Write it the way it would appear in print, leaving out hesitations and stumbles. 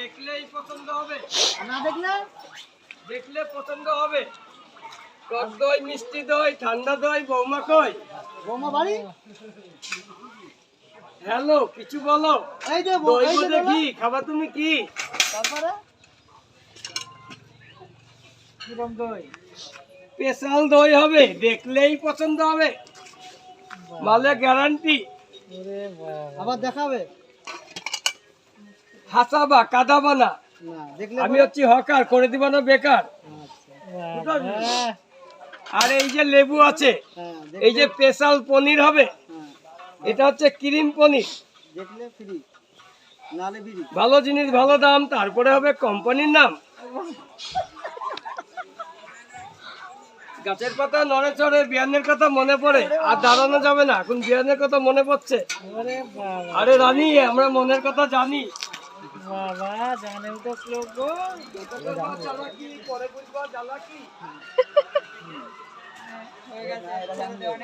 দেখলেই পছন্দ হবে, না দেখলে দেখলে পছন্দ হবে। টক দই, মিষ্টি দই, ঠান্ডা দই, বৌমা কই? বৌমা বাড়ি। হ্যালো, কিছু বলো। এই যে দই এই যে দেখি খাবা তুমি কি? তারপরে কিরম দই? স্পেশাল দই হবে, দেখলেই পছন্দ হবে, মালে গ্যারান্টি। ওরে বাবা, আবার দেখাবে? হাসাবা কাদাবা না, না দেখলে আমি হচ্ছি হকার, করে দিবা না বেকার। আচ্ছা হ্যাঁ আর এই যে লেবু আছে, এই যে স্পেশাল পনির হবে, হ্যাঁ এটা হচ্ছে ক্রিম পনির। দেখলে ফ্রি, নালে বিড়ি। ভালো জিনিস ভালো দাম, তারপরে হবে কোম্পানির নাম। গাছের পাতা নড়ে চড়ে বিয়ানের কথা মনে পড়ে, আর দাঁড়ানো যাবে না, এখন বিয়ানের কথা মনে পড়ছে। ওরে বাবা, আরে রানী, আমরা মনের কথা জানি। বাবা জানেও তো শ্লোক গো। চালাকি, পরে বুঝবা জ্বালাকি।